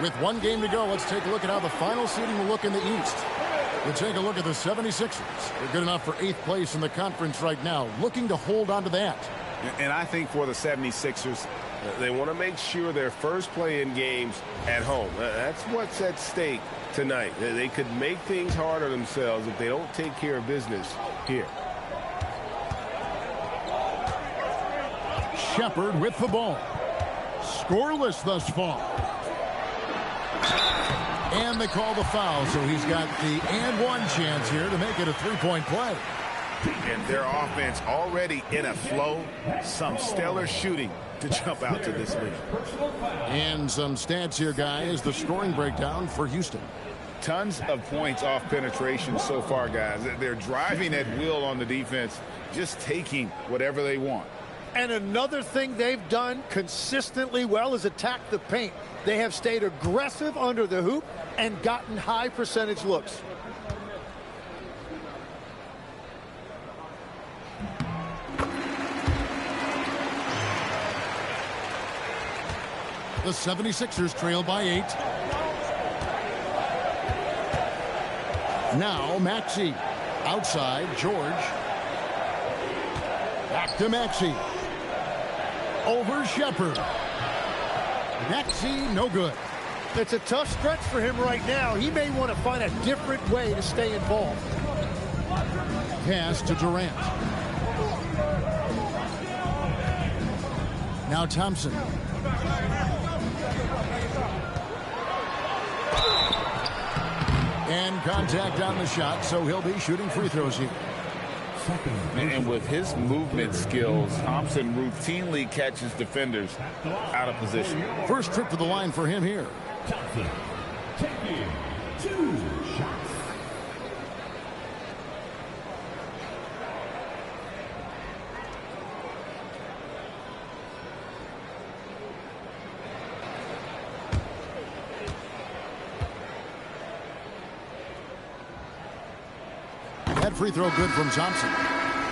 With one game to go, let's take a look at how the final seeding will look in the East. We take a look at the 76ers. They're good enough for 8th place in the conference right now, looking to hold on to that. And I think for the 76ers, they want to make sure their first play-in games at home. That's what's at stake tonight. They could make things hard on themselves if they don't take care of business here. Shepherd with the ball. Scoreless thus far. And they call the foul, so he's got the and one chance here to make it a three-point play. And their offense already in a flow. Some stellar shooting to jump out to this lead. And some stats here, guys. The scoring breakdown for Houston. Tons of points off penetration so far, guys. They're driving at will on the defense, just taking whatever they want. And another thing they've done consistently well is attack the paint. They have stayed aggressive under the hoop and gotten high percentage looks. The 76ers trail by 8. Now Maxey. Outside, George. Back to Maxey. Over Shepherd. Maxey, no good. It's a tough stretch for him right now. He may want to find a different way to stay involved. Pass to Durant. Now Thompson. And contact on the shot, so he'll be shooting free throws here. And with his movement skills, Thompson routinely catches defenders out of position. First trip to the line for him here. Thompson taking 2 shots. That free throw good from Thompson.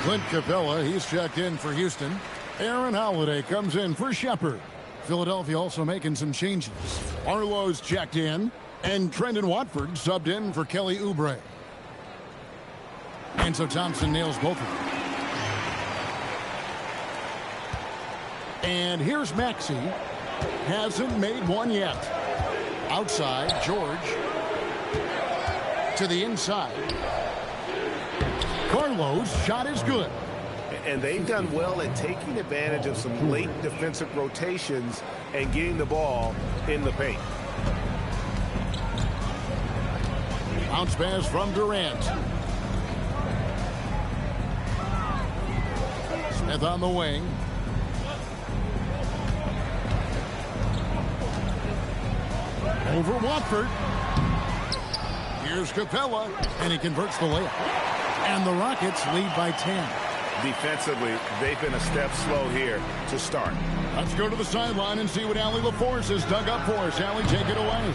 Clint Capella, he's checked in for Houston. Aaron Holiday comes in for Shepherd. Philadelphia also making some changes. Arlo's checked in, and Trendon Watford subbed in for Kelly Oubre. And so Thompson nails both of them. And here's Maxey. Hasn't made one yet. Outside, George. To the inside. Carlos' shot is good. And they've done well at taking advantage of some late defensive rotations and getting the ball in the paint. Bounce pass from Durant. Smith on the wing. Over Watford. Here's Capella, and he converts the layup. And the Rockets lead by 10. Defensively, they've been a step slow here to start. Let's go to the sideline and see what Allie LaForce has dug up for us. Allie, take it away.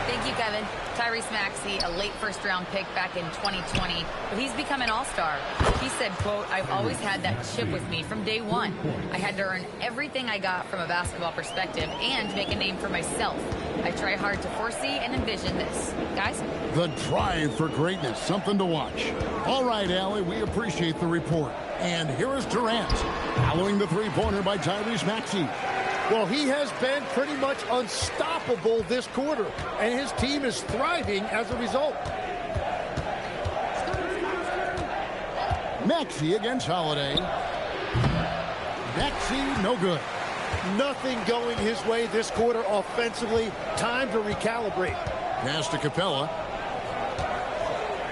Thank you, Kevin. Tyrese Maxey, a late first-round pick back in 2020, but he's become an all-star. He said, quote, "I've always had that chip with me from day one. I had to earn everything I got from a basketball perspective and make a name for myself. I try hard to foresee and envision this." Guys? The drive for greatness, something to watch. All right, Allie, we appreciate the report. And here is Durant, following the three-pointer by Tyrese Maxey. Well, he has been pretty much unstoppable this quarter, and his team is thriving as a result. Maxey against Holiday. Maxey, no good. Nothing going his way this quarter offensively. Time to recalibrate. Pass to Capella.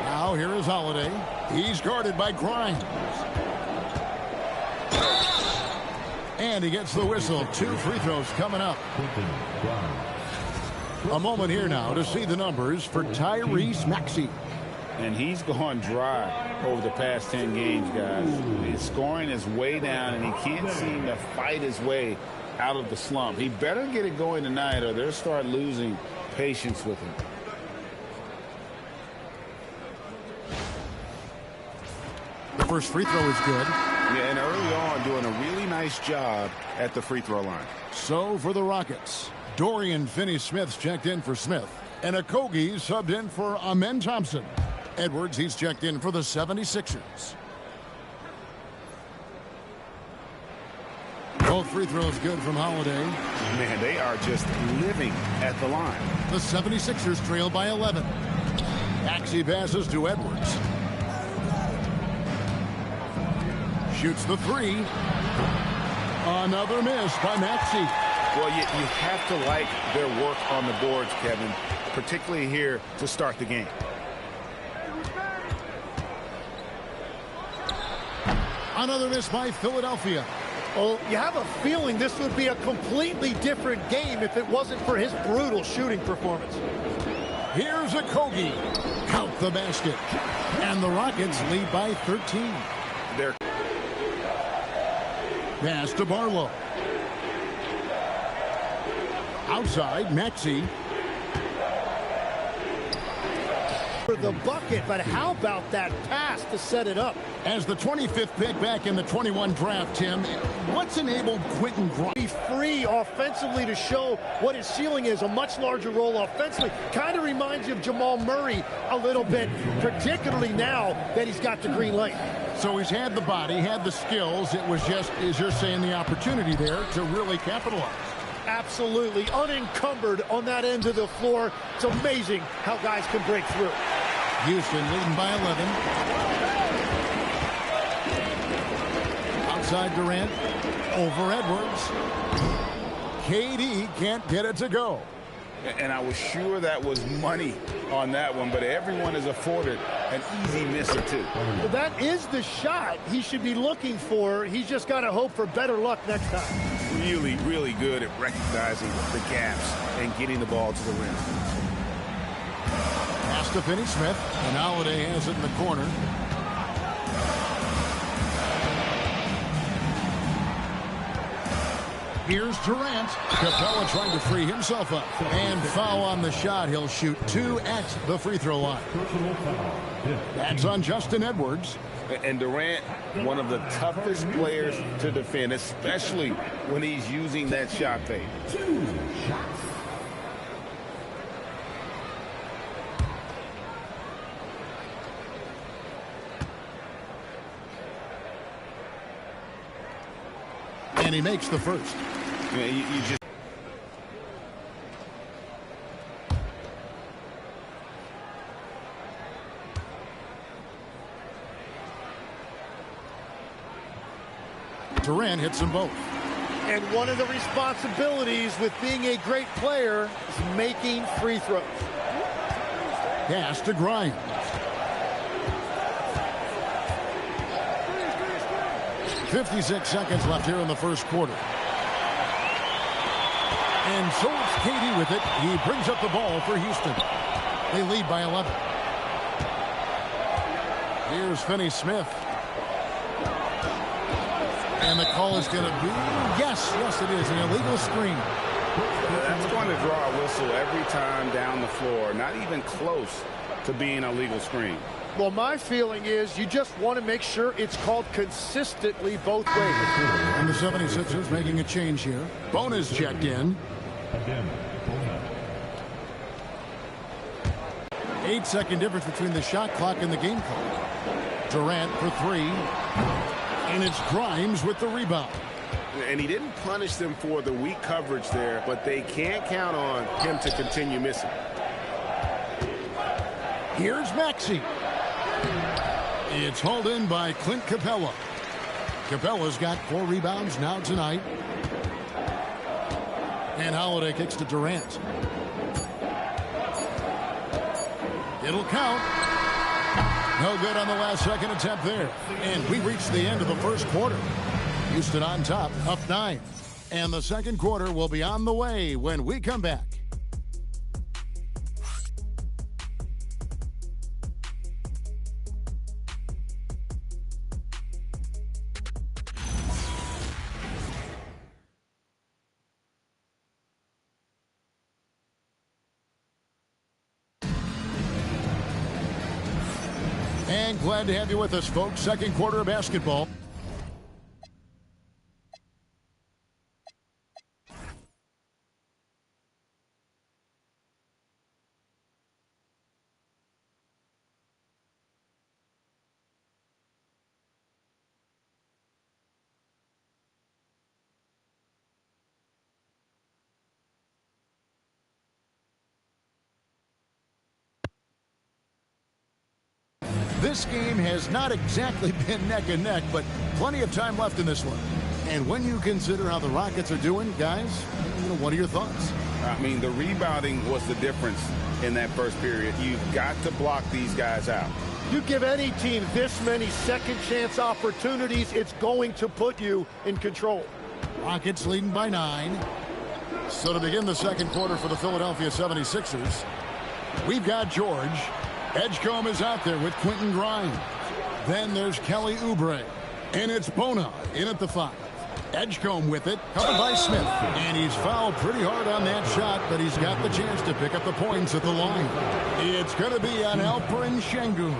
Now here is Holiday. He's guarded by Grimes. And he gets the whistle. 2 free throws coming up. A moment here now to see the numbers for Tyrese Maxey. And he's gone dry over the past 10 games, guys. His scoring is way down, and he can't seem to fight his way out of the slump. He better get it going tonight, or they'll start losing patience with him. The first free throw is good. Yeah, and early on, doing a really nice job at the free throw line. So for the Rockets, Dorian Finney-Smith's checked in for Smith. And Okogie subbed in for Amen Thompson. Edwards, he's checked in for the 76ers. Both free throws good from Holiday. Man, they are just living at the line. The 76ers trail by 11. Maxey passes to Edwards. Shoots the three. Another miss by Maxey. Well, you have to like their work on the boards, Kevin, particularly here to start the game. Another miss by Philadelphia. Well, you have a feeling this would be a completely different game if it wasn't for his brutal shooting performance. Here's Okogie. Count the basket. And the Rockets lead by 13. They're Pass to Barlow. Outside, Maxey. For the bucket, but how about that pass to set it up? As the 25th pick back in the 21 draft, Tim, what's enabled Quentin Grimes? Be free offensively to show what his ceiling is, a much larger role offensively. Kind of reminds you of Jamal Murray a little bit, particularly now that he's got the green light. So he's had the body, had the skills. It was just, as you're saying, the opportunity there to really capitalize. Absolutely unencumbered on that end of the floor. It's amazing how guys can break through. Houston leading by 11. Outside Durant. Over Edwards. KD can't get it to go. And I was sure that was money on that one, but everyone is afforded an easy miss or two. Well, that is the shot he should be looking for. He's just got to hope for better luck next time. Really, really good at recognizing the gaps and getting the ball to the rim. Pass to Finney-Smith, and Holiday has it in the corner. Here's Durant. Capella trying to free himself up. And foul on the shot. He'll shoot 2 at the free throw line. That's on Justin Edwards. And Durant, one of the toughest players to defend, especially when he's using that shot fake. 2 shots. And he makes the first. You know, you just Durant hits them both. And one of the responsibilities with being a great player is making free throws. Pass to Grimes. .56 seconds left here in the first quarter. And so it's KD with it. He brings up the ball for Houston. They lead by 11. Here's Finney-Smith. And the call is going to be, yes, it is, an illegal screen. That's going to draw a whistle every time down the floor. Not even close to being a legal screen. Well, my feeling is you just want to make sure it's called consistently both ways. And the 76ers making a change here. Bonus checked in. Again, 8-second difference between the shot clock and the game clock. Durant for 3. And it's Grimes with the rebound. And he didn't punish them for the weak coverage there, but they can't count on him to continue missing. Here's Maxey. It's hauled in by Clint Capella. Capella's got 4 rebounds now tonight. And Holiday kicks to Durant. It'll count. No good on the last second attempt there. And we reached the end of the first quarter. Houston on top, up 9. And the second quarter will be on the way when we come back. And glad to have you with us, folks. Second quarter of basketball. This game has not exactly been neck and neck, but plenty of time left in this one. And when you consider how the Rockets are doing, guys, what are your thoughts? I mean, the rebounding was the difference in that first period. You've got to block these guys out. You give any team this many second chance opportunities, it's going to put you in control. Rockets leading by 9. So to begin the second quarter for the Philadelphia 76ers, we've got George. Edgecombe is out there with Quentin Grimes. Then there's Kelly Oubre. And it's Bona in at the 5. Edgecombe with it, covered by Smith. And he's fouled pretty hard on that shot, but he's got the chance to pick up the points at the line. It's going to be on Alperen Sengun.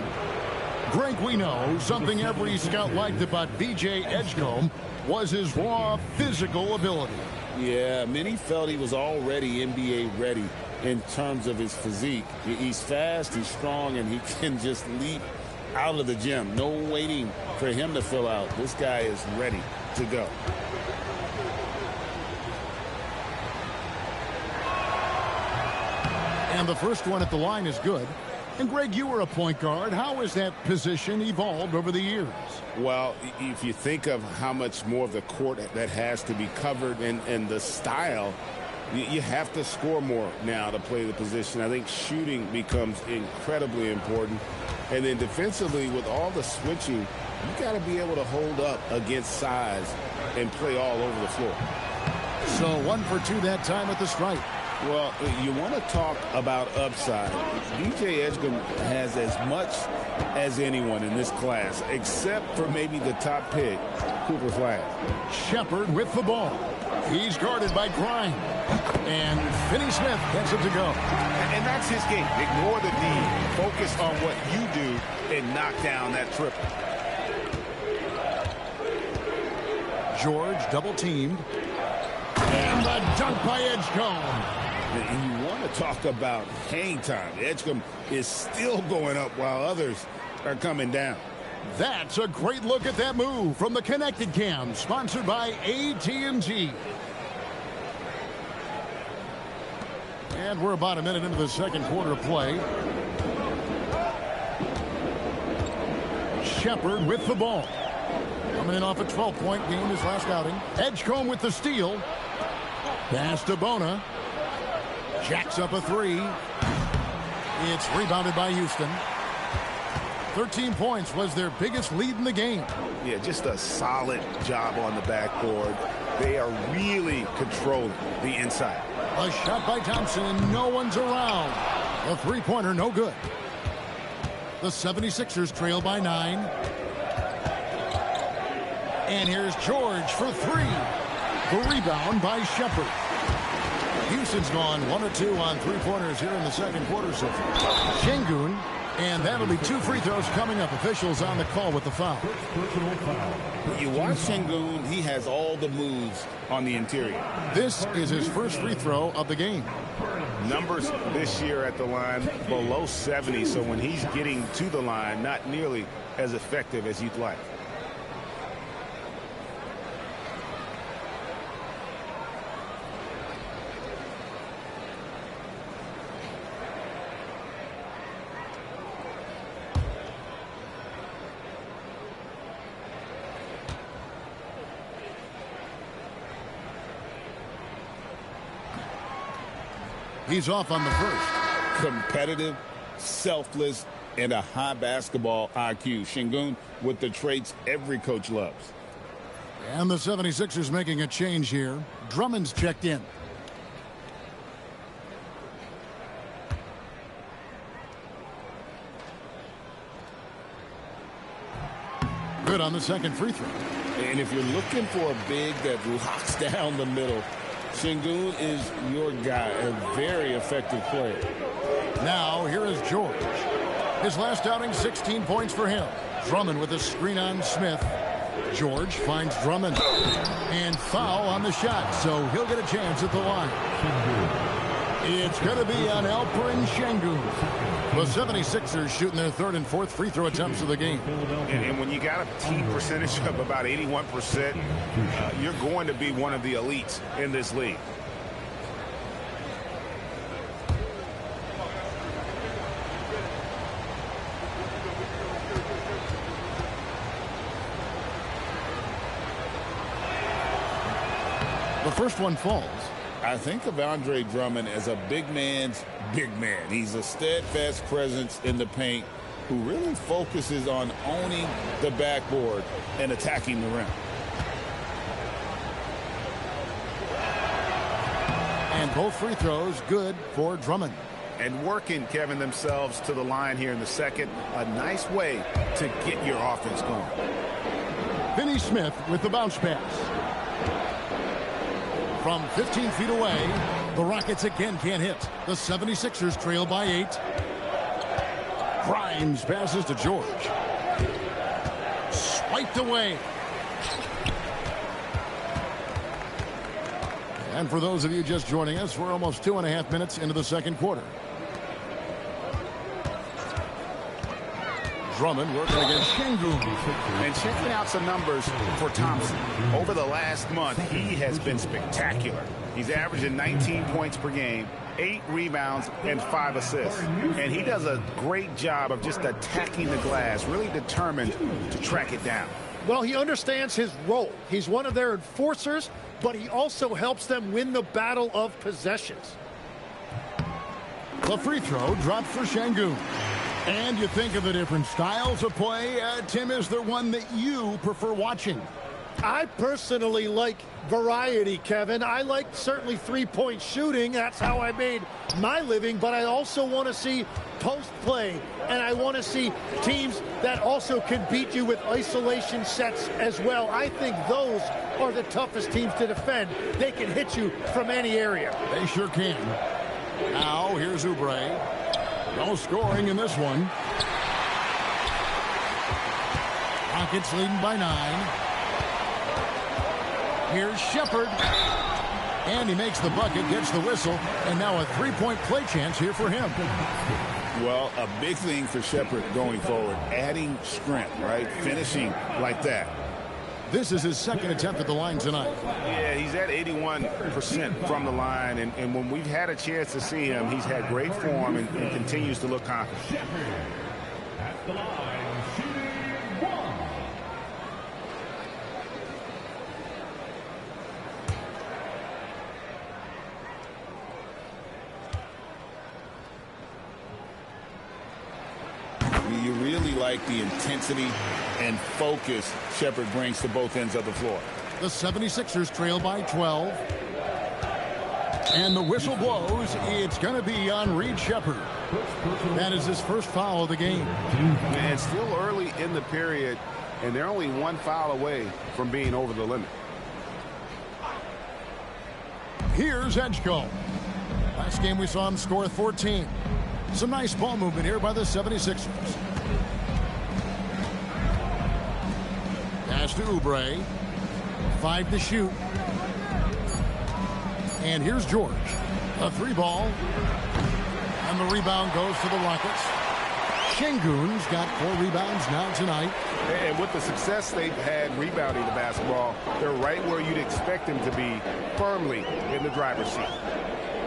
Greg, we know something every scout liked about B.J. Edgecombe was his raw physical ability. Yeah, many felt he was already NBA ready in terms of his physique. He's fast, he's strong, and he can just leap out of the gym. No waiting for him to fill out. This guy is ready to go. And the first one at the line is good. And Greg, you were a point guard. How has that position evolved over the years? Well, if you think of how much more of the court that has to be covered and the style, you have to score more now to play the position. I think shooting becomes incredibly important. And then defensively, with all the switching, you got to be able to hold up against size and play all over the floor. So 1 for 2 that time at the stripe. Well, you want to talk about upside. B.J. Edgecombe has as much as anyone in this class, except for maybe the top pick, Cooper Flag. Shepherd with the ball. He's guarded by Grimes. And Finney Smith gets it to go. And that's his game. Ignore the D. Focus on what you do and knock down that triple. George double teamed. And the dunk by Edgecombe. And you want to talk about hang time. Edgecombe is still going up while others are coming down. That's a great look at that move from the Connected Cam, sponsored by AT&T. And we're about a minute into the second quarter of play. Shepherd with the ball. Coming in off a 12-point game his last outing. Edgecombe with the steal. Pass to Bona. Jacks up a 3. It's rebounded by Houston. 13 points was their biggest lead in the game. Yeah, just a solid job on the backboard. They are really controlling the inside. A shot by Thompson, and no one's around. A three-pointer, no good. The 76ers trail by 9. And here's George for 3. The rebound by Shepherd. Houston's gone 1 of 2 on three-pointers here in the second quarter so far. Sengun, and that'll be 2 free throws coming up. Officials on the call with the foul. You watch Sengun, he has all the moves on the interior. This is his first free throw of the game. Numbers this year at the line below 70, so when he's getting to the line, not nearly as effective as you'd like. He's off on the first. Competitive, selfless, and a high basketball IQ. Sengun with the traits every coach loves. And the 76ers making a change here. Drummond's checked in. Good on the second free throw. And if you're looking for a big that locks down the middle, Sengun is your guy, a very effective player. Now, here is George. His last outing, 16 points for him. Drummond with a screen on Smith. George finds Drummond. And foul on the shot, so he'll get a chance at the line. It's going to be on Alperen Sengun. The 76ers shooting their third and fourth free throw attempts of the game. And when you got a team percentage of about 81%, you're going to be one of the elites in this league. The first one falls. I think of Andre Drummond as a big man's big man. He's a steadfast presence in the paint who really focuses on owning the backboard and attacking the rim. And both free throws good for Drummond. And working, Kevin, themselves to the line here in the second. A nice way to get your offense going. Finney Smith with the bounce pass. From 15 feet away, the Rockets again can't hit. The 76ers trail by 8. Grimes passes to George. Swiped away. And for those of you just joining us, we're almost 2.5 minutes into the second quarter. Drummond working against Şengün. And checking out some numbers for Thompson. Over the last month, he has been spectacular. He's averaging 19 points per game, 8 rebounds, and 5 assists. And he does a great job of just attacking the glass, really determined to track it down. Well, he understands his role. He's one of their enforcers, but he also helps them win the battle of possessions. The free throw dropped for Şengün. And you think of the different styles of play. Tim, is there one that you prefer watching? I personally like variety, Kevin. I like certainly three-point shooting. That's how I made my living. But I also want to see post play. And I want to see teams that also can beat you with isolation sets as well. I think those are the toughest teams to defend. They can hit you from any area. They sure can. Now, here's Oubre. No scoring in this one. Rockets leading by 9. Here's Shepherd. And he makes the bucket, gets the whistle, and now a three-point play chance here for him. Well, a big thing for Shepherd going forward, adding strength, right? Finishing like that. This is his second attempt at the line tonight. Yeah, he's at 81% from the line, and when we've had a chance to see him, he's had great form and continues to look confident. At the line, shooting 1. You really like the intensity and focus Shepherd brings to both ends of the floor. The 76ers trail by 12. And the whistle blows. It's going to be on Reed Shepherd. That is his first foul of the game. Man, it's still early in the period, and they're only one foul away from being over the limit. Here's Edgecombe. Last game we saw him score 14. Some nice ball movement here by the 76ers. Pass to Oubre. 5 to shoot. And here's George. A 3-ball. And the rebound goes to the Rockets. Şengün's got 4 rebounds now tonight. And with the success they've had rebounding the basketball, they're right where you'd expect them to be, firmly in the driver's seat.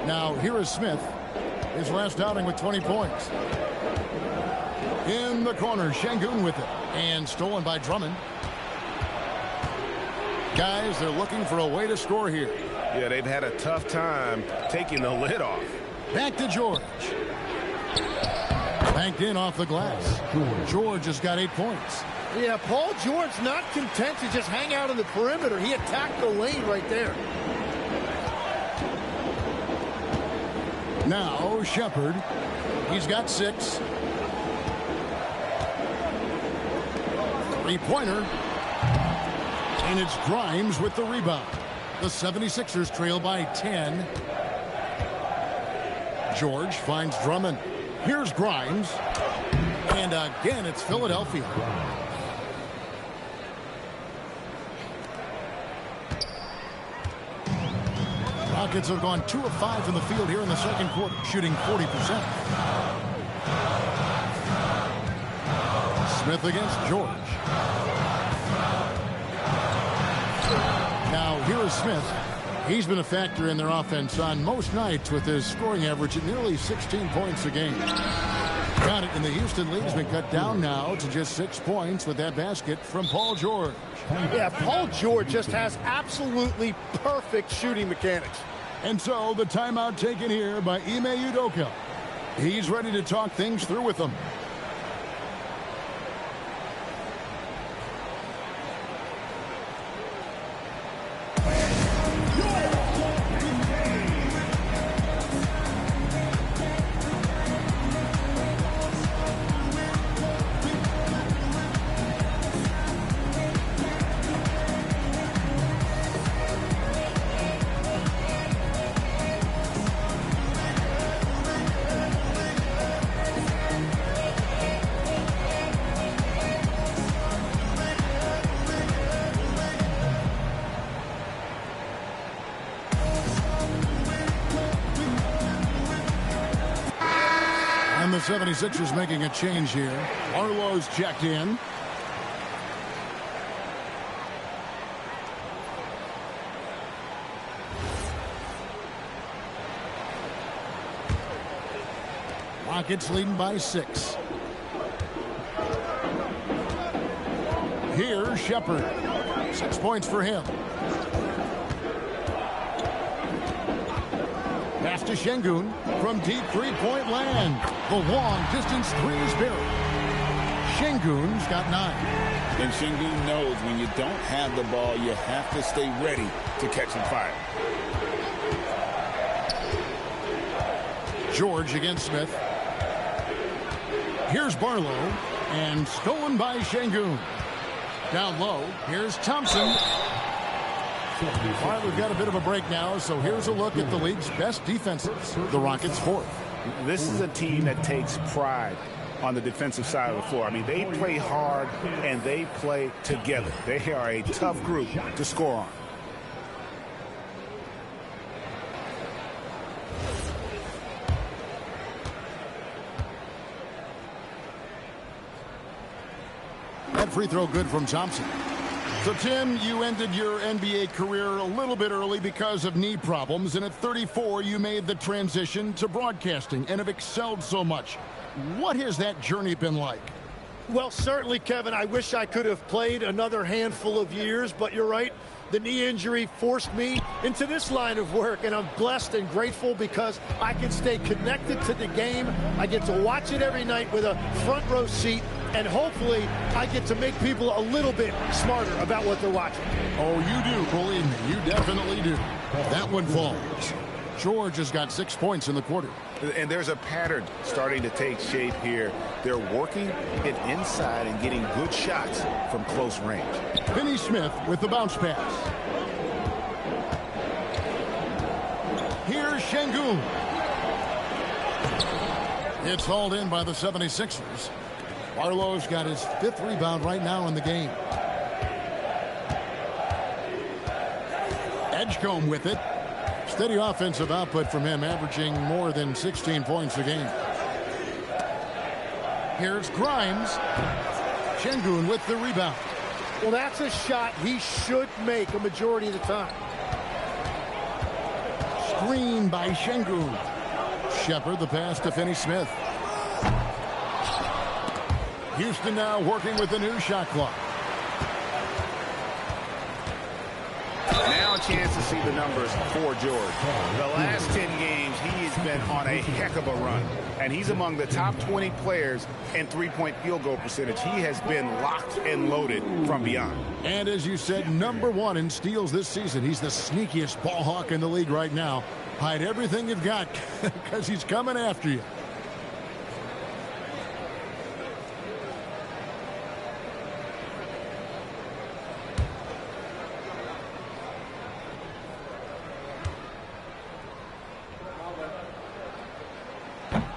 Now, here is Smith. His last outing with 20 points. In the corner, Şengün with it. And stolen by Drummond. Guys, they're looking for a way to score here. Yeah, they've had a tough time taking the lid off. Back to George. Banked in off the glass. George has got 8 points. Yeah, Paul George not content to just hang out in the perimeter. He attacked the lane right there. Now, Shepherd. He's got 6. 3-pointer. And it's Grimes with the rebound. The 76ers trail by 10. George finds Drummond. Here's Grimes. And again, it's Philadelphia. Rockets have gone 2 of 5 from the field here in the second quarter, shooting 40%. Smith against George. Now, here is Smith. He's been a factor in their offense on most nights with his scoring average at nearly 16 points a game. Got it, and the Houston lead's been cut down now to just 6 points with that basket from Paul George. Yeah, Paul George just has absolutely perfect shooting mechanics. And so the timeout taken here by Ime Udoka. He's ready to talk things through with them. And the 76ers making a change here. Arlo's checked in. Rockets leading by 6. Here's Shepherd. 6 points for him. Pass to Şengün from deep three-point land. The long-distance three is buried. Şengün's got 9. And Şengün knows when you don't have the ball, you have to stay ready to catch some fire. George against Smith. Here's Barlow, and stolen by Şengün. Down low, here's Thompson. All right, we've got a bit of a break now, so here's a look at the league's best defenses. The Rockets 4th. This is a team that takes pride on the defensive side of the floor. I mean, they play hard and they play together. They are a tough group to score on. That free throw good from Thompson. So, Tim, you ended your NBA career a little bit early because of knee problems, and at 34, you made the transition to broadcasting and have excelled so much. What has that journey been like? Well, certainly, Kevin, I wish I could have played another handful of years, but you're right. The knee injury forced me into this line of work, and I'm blessed and grateful because I can stay connected to the game. I get to watch it every night with a front row seat, and hopefully I get to make people a little bit smarter about what they're watching. Oh, you do, believe me, you definitely do. That one falls. George has got 6 points in the quarter. And there's a pattern starting to take shape here. They're working it inside and getting good shots from close range. Finney Smith with the bounce pass. Here's Şengün. It's hauled in by the 76ers. Barlow's got his 5th rebound right now in the game. Edgecombe with it. Steady offensive output from him, averaging more than 16 points a game. Here's Grimes. Şengün with the rebound. Well, that's a shot he should make a majority of the time. Screen by Şengün. Shepherd the pass to Finney Smith. Houston now working with the new shot clock. Now a chance to see the numbers for George. The last 10 games, he has been on a heck of a run. And he's among the top 20 players in three-point field goal percentage. He has been locked and loaded from beyond. And as you said, #1 in steals this season. He's the sneakiest ball hawk in the league right now. Hide everything you've got because he's coming after you.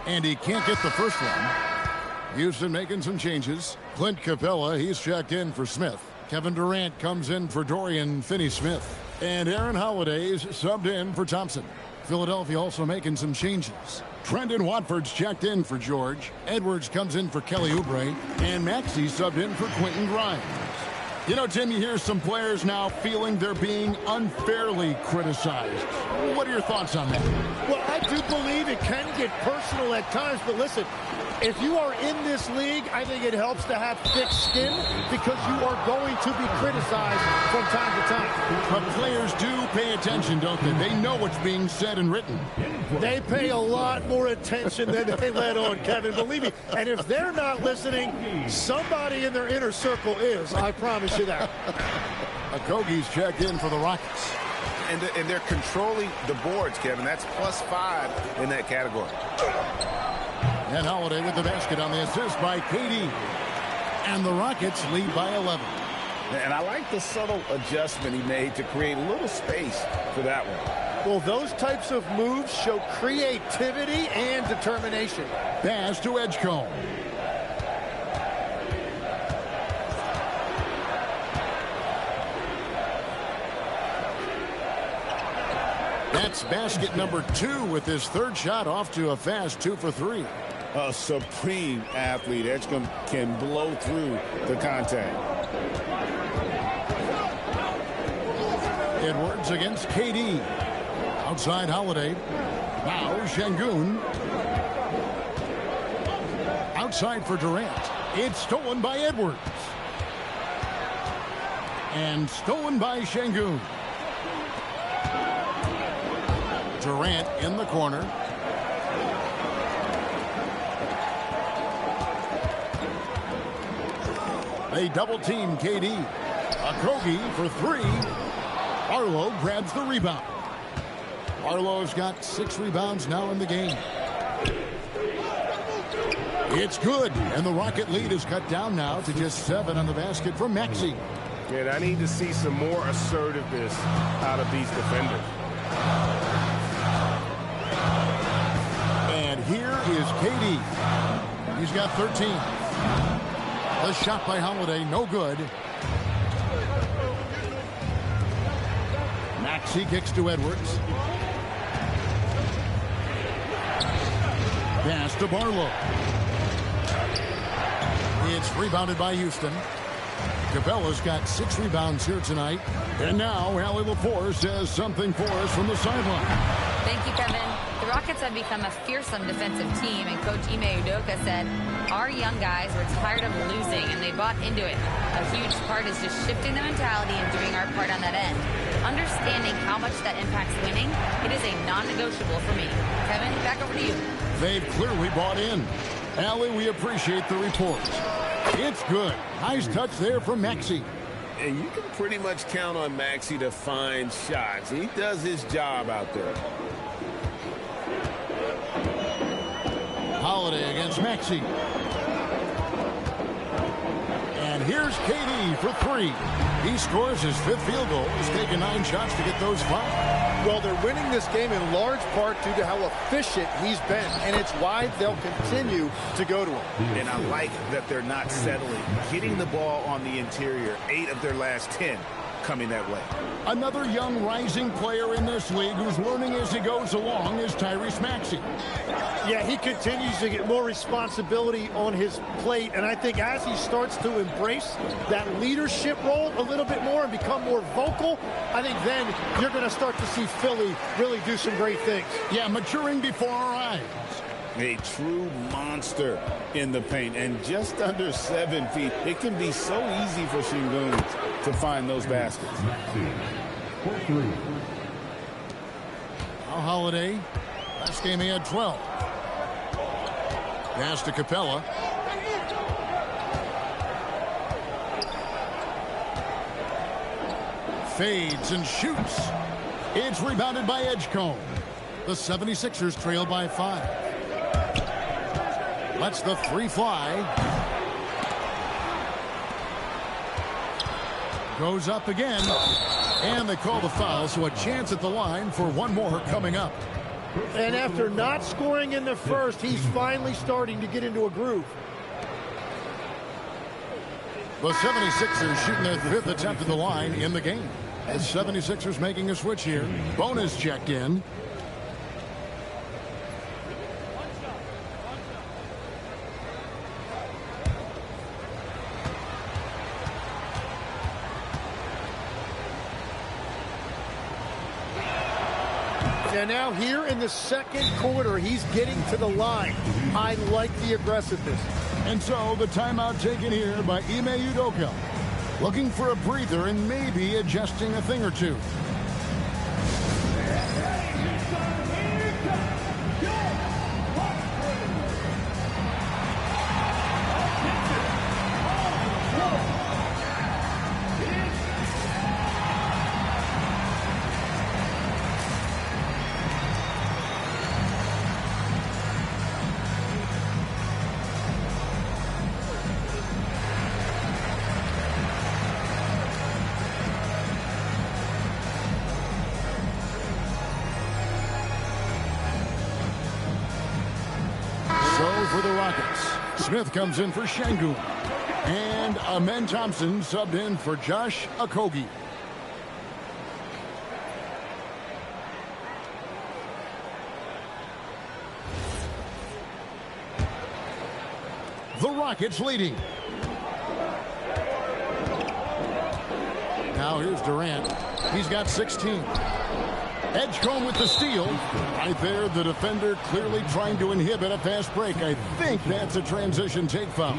And he can't get the first one. Houston making some changes. Clint Capella, he's checked in for Smith. Kevin Durant comes in for Dorian Finney-Smith. And Aaron Holiday's subbed in for Thompson. Philadelphia also making some changes. Trendon Watford's checked in for George. Edwards comes in for Kelly Oubre. And Maxey subbed in for Quentin Grimes. You know, Tim, you hear some players now feeling they're being unfairly criticized. What are your thoughts on that? Well, I do believe it can get personal at times, but listen, If you are in this league, I think it helps to have thick skin because you are going to be criticized from time to time. But players do pay attention, don't they? They know what's being said and written. They pay a lot more attention than they let on, Kevin. Believe me. And if they're not listening, somebody in their inner circle is. I promise you that. Okogie's checked in for the Rockets. And they're controlling the boards, Kevin. That's +5 in that category. And Holiday with the basket on the assist by KD. And the Rockets lead by 11. And I like the subtle adjustment he made to create a little space for that one. Well, those types of moves show creativity and determination. Pass to Edgecombe. That's basket number 2 with his third shot off to a fast 2 for 3. A supreme athlete. Edgecombe can blow through the contact. Edwards against KD. Outside Holiday. Now Şengün. Outside for Durant. It's stolen by Edwards. And stolen by Şengün. Durant in the corner. They double team KD. Okogie for 3. Arlo grabs the rebound. Arlo's got 6 rebounds now in the game. It's good, and the Rocket lead is cut down now to just 7 on the basket from Maxey. And I need to see some more assertiveness out of these defenders. And here is KD. He's got 13. The shot by Holiday, no good. Maxey kicks to Edwards. Pass to Barlow. It's rebounded by Houston. Capella's got 6 rebounds here tonight. And now Allie LaForce says something for us from the sideline. Thank you, Kevin. The Rockets have become a fearsome defensive team, and Coach Ime Udoka said, our young guys were tired of losing, and they bought into it. A huge part is just shifting the mentality and doing our part on that end. Understanding how much that impacts winning, it is a non-negotiable for me. Kevin, back over to you. They've clearly bought in. Allie, we appreciate the report. It's good. Nice touch there from Maxey. And you can pretty much count on Maxey to find shots. He does his job out there. Holiday against Maxey. And here's KD for 3. He scores his 5th field goal. He's taken 9 shots to get those 5. Well, they're winning this game in large part due to how efficient he's been, and it's why they'll continue to go to him. And I like that they're not settling. Getting the ball on the interior, 8 of their last 10 coming that way. Another young rising player in this league who's learning as he goes along is Tyrese Maxey. Yeah, he continues to get more responsibility on his plate, and I think as he starts to embrace that leadership role a little bit more and become more vocal, I think then you're going to start to see Philly really do some great things. Yeah, maturing before our eyes. A true monster in the paint, and just under 7 feet. It can be so easy for Şengün to find those baskets. Now Holiday. Last game he had 12. Pass to Capella. Fades and shoots. It's rebounded by Edgecombe. The 76ers trail by 5. Lets the 3 fly. Goes up again. And they call the foul, so a chance at the line for one more coming up. And after not scoring in the first, he's finally starting to get into a groove. The 76ers shooting their 5th attempt at the line in the game. The 76ers making a switch here. Bonus checked in. And now here in the second quarter, he's getting to the line. I like the aggressiveness. And so the timeout taken here by Ime Udoka. Looking for a breather and maybe adjusting a thing or two. For the Rockets, Smith comes in for Şengün, and Amen Thompson subbed in for Josh Okogie. The Rockets leading. Now here's Durant. He's got 16. Edgecombe with the steal. Right there, the defender clearly trying to inhibit a fast break. I think that's a transition take foul.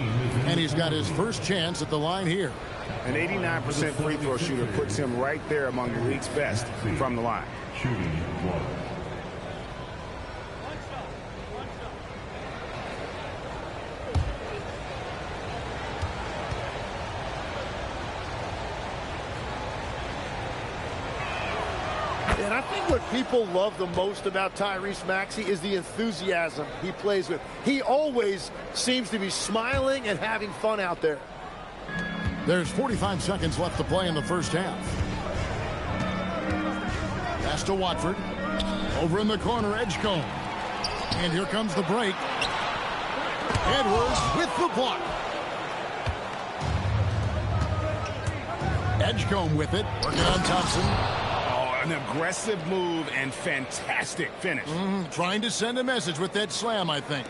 And he's got his first chance at the line here. An 89% free throw shooter puts him right there among the league's best from the line. Shooting one. And I think what people love the most about Tyrese Maxey is the enthusiasm he plays with. He always seems to be smiling and having fun out there. There's 45 seconds left to play in the first half. Pass to Watford. Over in the corner, Edgecombe. And here comes the break. Edwards with the block. Edgecombe with it. Working on Thompson. An aggressive move and fantastic finish. Trying to send a message with that slam, I think.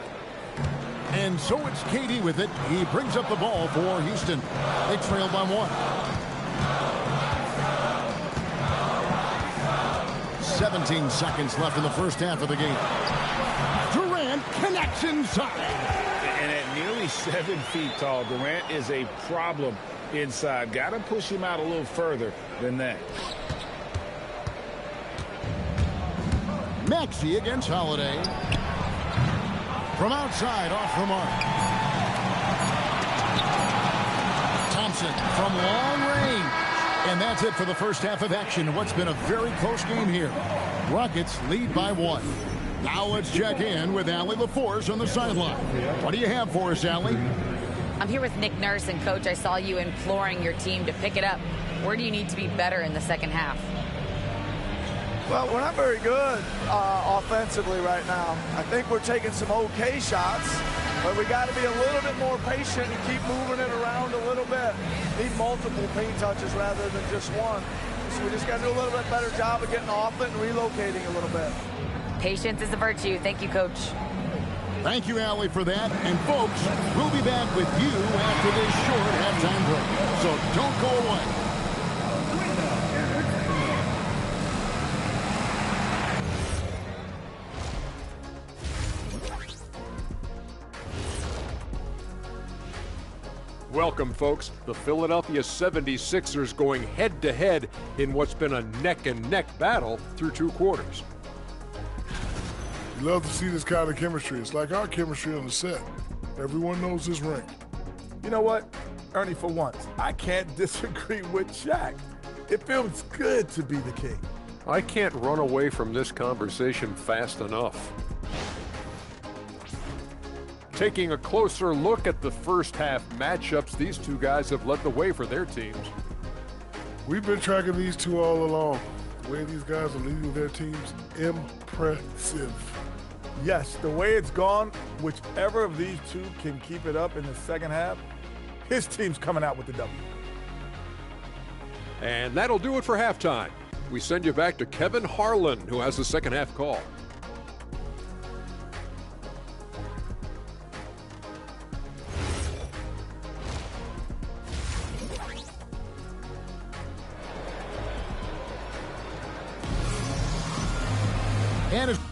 And so it's KD with it. He brings up the ball for Houston. They trail by 1. 17 seconds left in the first half of the game. Durant connects inside. And at nearly 7 feet tall, Durant is a problem inside. Got to push him out a little further than that. Maxey against Holiday. From outside, off the mark. Thompson from long range. And that's it for the first half of action. What's been a very close game here. Rockets lead by 1. Now let's check in with Allie LaForce on the sideline. What do you have for us, Allie? I'm here with Nick Nurse, and Coach, I saw you imploring your team to pick it up. Where do you need to be better in the second half? Well, we're not very good offensively right now. I think we're taking some okay shots, but we got to be a little bit more patient and keep moving it around a little bit. Need multiple paint touches rather than just one. So we just got to do a little bit better job of getting off it and relocating a little bit. Patience is a virtue. Thank you, Coach. Thank you, Allie, for that. And, folks, we'll be back with you after this short halftime break. So don't go away. Welcome, folks. The Philadelphia 76ers going head-to-head in what's been a neck-and-neck battle through 2 quarters. You love to see this kind of chemistry. It's like our chemistry on the set. Everyone knows his ring. You know what, Ernie, for once, I can't disagree with Shaq. It feels good to be the king. I can't run away from this conversation fast enough. Taking a closer look at the first half matchups, these two guys have led the way for their teams. We've been tracking these two all along. The way these guys are leading their teams, impressive. Yes, the way it's gone, whichever of these two can keep it up in the second half, his team's coming out with the W. And that'll do it for halftime. We send you back to Kevin Harlan, who has the second half call. And